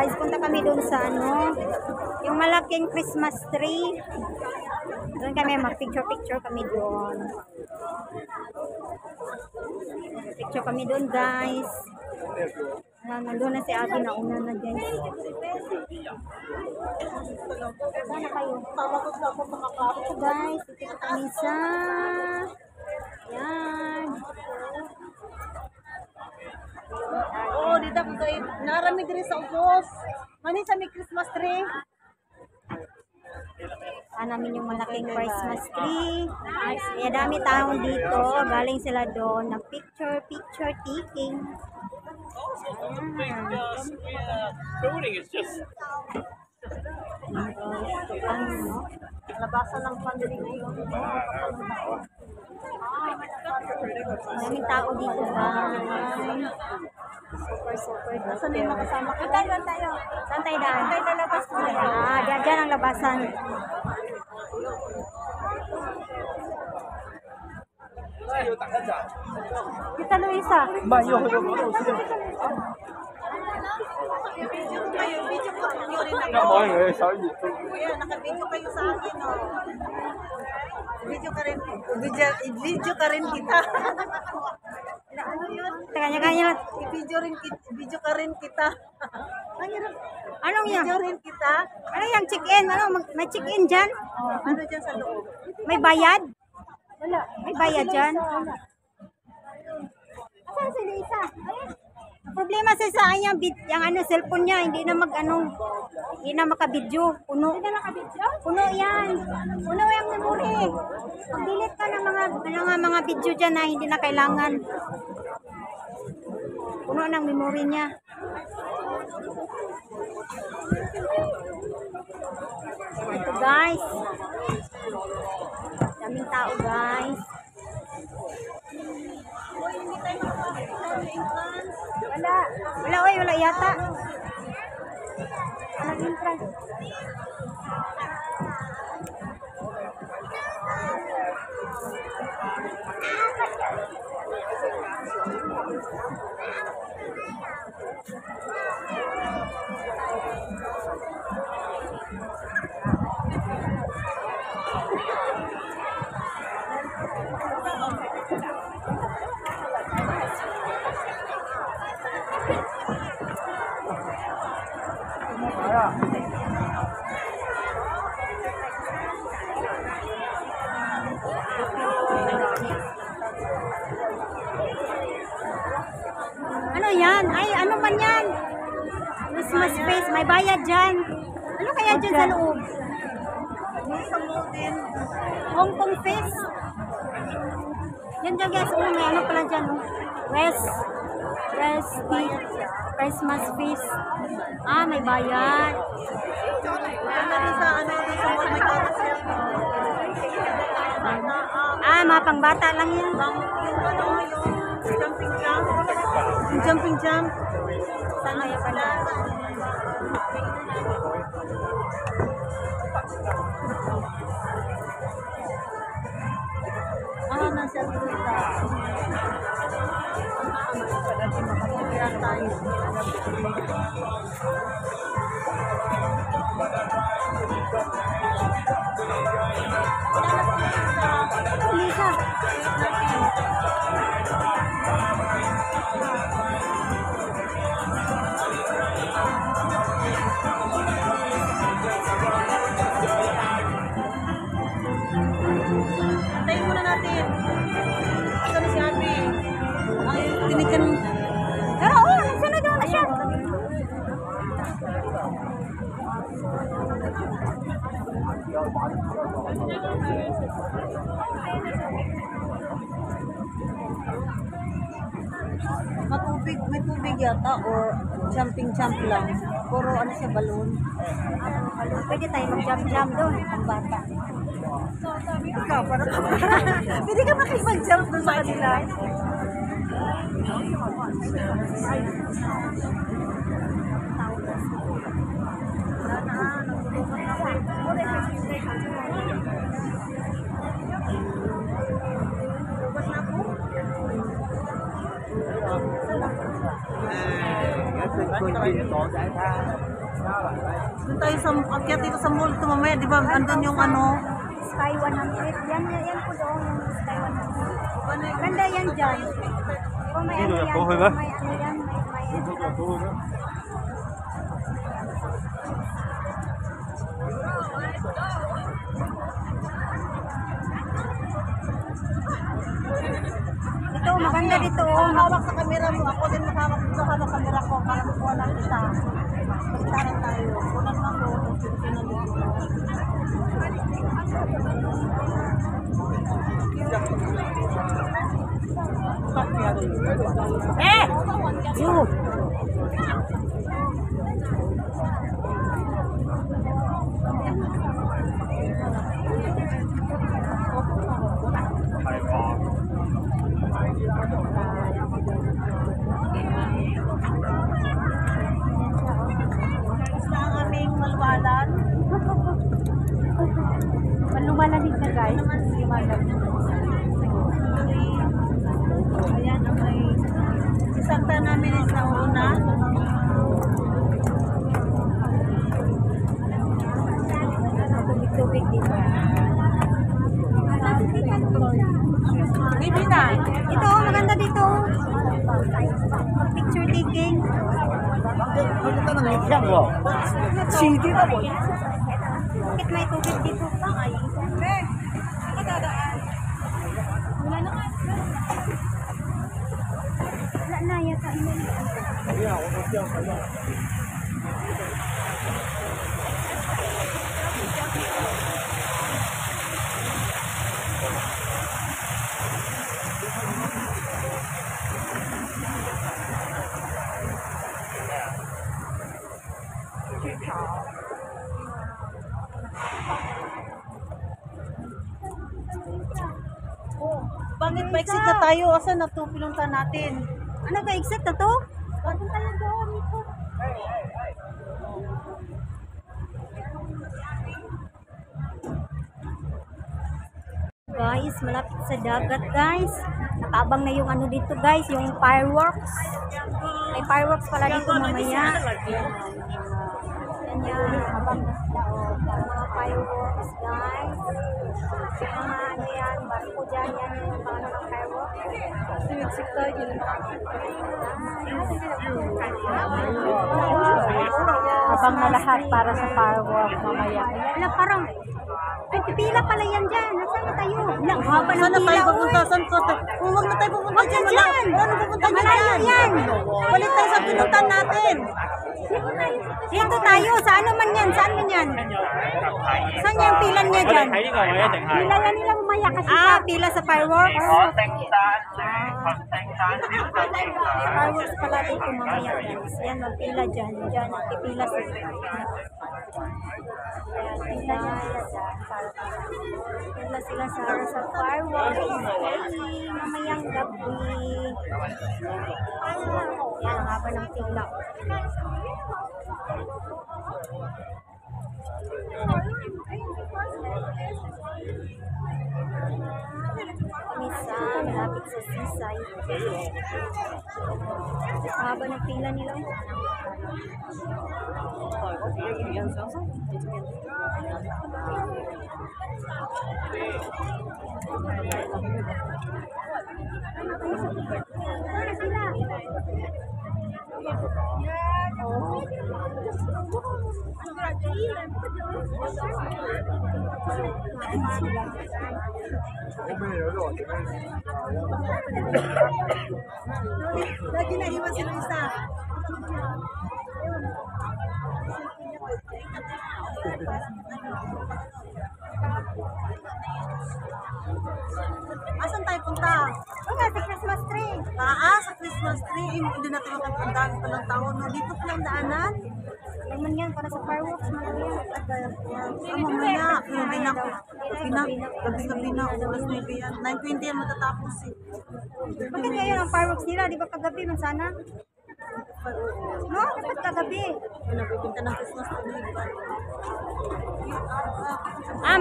guys, punta kami doon sa ano, yung malaking Christmas tree. Doon kami, mag-picture-picture kami doon. Picture kami doon guys. Nandun na si Abby, nauna na guys. Sana kayo. So guys, dito kami sa yan. Oo, dito ko kayo. Narami diri sa ubos. Mani sa may Christmas tree. Namin yung malaking Christmas tree. Kaya dami taong dito. Galing sila doon ng picture taking. Building is just Labasan ng pandiri ngayon. Maraming tao dito guys. Super. Nasaan yung makasama ko? Saan tayo? Saan tayo daan? Saan tayo labas? Diyan ang labasan. Kita Luisa. Kuya, naka-video kayo sa akin, oh. Video ka rin kita. Ano yun? Kanya-kanya. Video ka rin kita. Ang hirap. Anong yan? Video rin kita. Ano yung check-in? Ano? May check-in dyan? Ano dyan sa loob? May bayad? Wala. May bayad dyan? Wala. Asan si Luisa? Problema sa kanya, yung ano, cellphone niya, hindi na hindi na makabidyo. Puno. Hindi na makabidyo? Puno yan. Puno yung memory. Pag-delete ka ng mga video dyan na hindi na kailangan. Puno ng memory niya. Ito guys. Daming tao guys. Wala yata. Walang entrance. Ano yan? Ay, ano man yan? Christmas face, may bayad dyan. Ano kaya dyan sa loob? Hong Kong face. Yan dyan guys, may ano pala dyan. Christmas face. May bayad. Mga pangbata lang yan. Jumping jump. Sana yan pala. Nasa Luisa. Makapagyan tayo. Lisa. Antayin muna natin. Asa na si Abby? Ay, tinigan. Pero nagsunod na siya. May tubig yata or jumping jump lang. Puro ano siya, balloon. Pwede tayo mag-jump doon, ang bata. Ikaw, para ka. Pwede ka makipag-jump doon sa kanila. Phương tiện có giải tha Doon tayo sa akyat dito sa mall ito mamaya, di ba? Andun yung ano. Sky 100. Yan po doon, yung Sky 100. Ganda yan dyan. Diba may ano yan? May ano yan? Ito, maganda dito. Hawak sa camera mo. Ako din makahawak dito. Hawak camera ko para makuha lang kita. Pagkaran tayo. Kunan mo ako. Pagkaran dito. You. Basta ang aming malwalan. Malumalamig na guys. Ayan ang may isang namin is nauna. Tubig dito. Bibi na. Ito, maganda dito. Picture taking. Sige na po. Bakit may tubig dito? Wala na yata. Bakit pa-exit na tayo? Asan na ito pinunta natin? Ano ba exit na to? Bakit tayo doon dito? Guys, malapit sa dagat guys. Nakaabang na yung ano dito guys, yung fireworks. May fireworks pala dito mamaya. Yan yan, abang na sila. Oh, mga fireworks guys. Mga ano yan, barko dyan, yan yung mga ano ng fireworks. Siksik tayo. Abang na lahat para sa fireworks mamaya. Wala, parang pipila pala yan dyan. Nasaan na tayo? Wala, haba ng Saan na tayo pila. pupunta? Oy. Saan ko? Kung huwag na tayo pupunta Huwag dyan, na wala. dyan. Ano pupunta dyan? Malayo yan. Balik tayo sa pinuntan natin. Dito tayo. Saan naman yan? Saan man yan? Saan yung pilan niya dyan? Pila yan nila mamaya kasi pila sa fireworks. Fireworks pala dito mamaya guys. Yan, magpila dyan. Dyan, pipila sa pila sila sa fireworks. Hey, mamayang gabi. Yan, ang haba ng pila. Misa, malapit sa seaside. Haba ng pila nila. Lagi na iwan sila isa. Asan tayo punta? Oo nga, sa Christmas tree. Sa Christmas tree. Hindi natin makapagdaan pa ng taon. No? Dito pa lang daanan. Naman yan, para sa fireworks, malayo. Mamaya. Gabi na. Gabi na. Oras na yan. 9:20 yan matatapos eh. Bakit ngayon ang fireworks nila? Di ba kagabi man sana? No, dapat kagabi. Nagpupunta ng Christmas tree.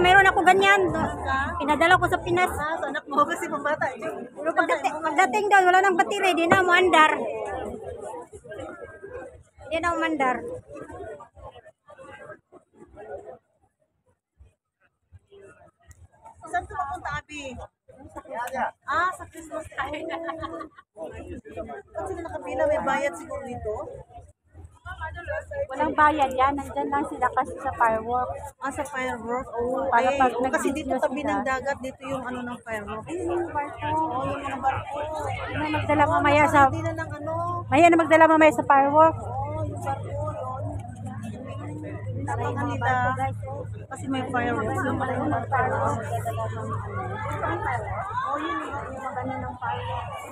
Meron ako ganyan. Pinadala ko sa Pinas. Sa anak mo kasi pambata. Pero pagdating daw, wala nang battery. Di na mo andar. Di na umandar. pupunta, Abi? Sa Christmas tayo. Ba't sila nakapila? May bayad siguro dito? Walang bayad yan. Nandyan lang sila kasi sa fireworks. Sa firework? Oo, Para eh. pag Kasi dito nag-video tabi sila. ng dagat, dito yung ano ng firework. Ayun yung barko. Yung mga barko. Ayun na magdala mamaya sa... Hindi na ng ano. Maya na magdala mamaya sa fireworks. Yung barko, yun. Tapangan nila. Kasi may fireworks. Yung pala yung fireworks. Yun yung mga ganun ng fireworks.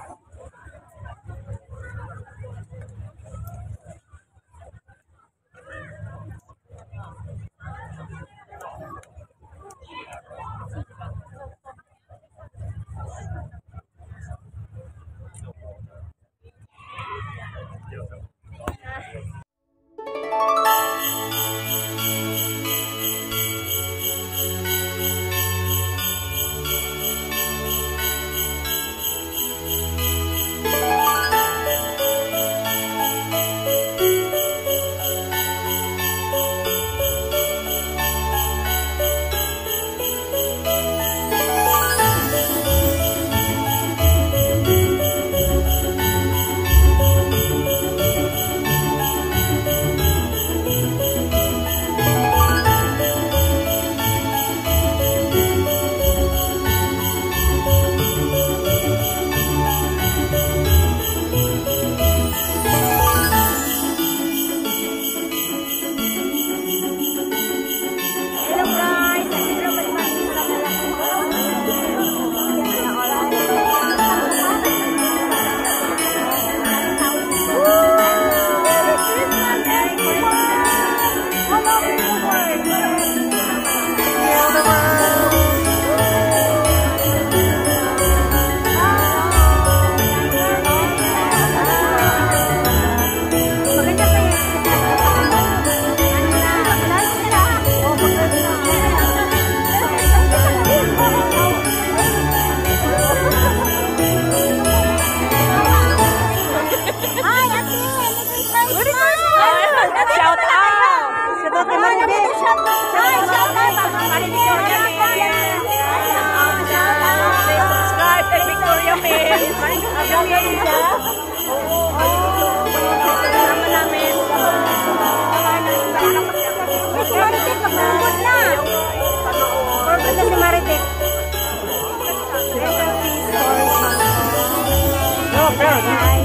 No, apparently.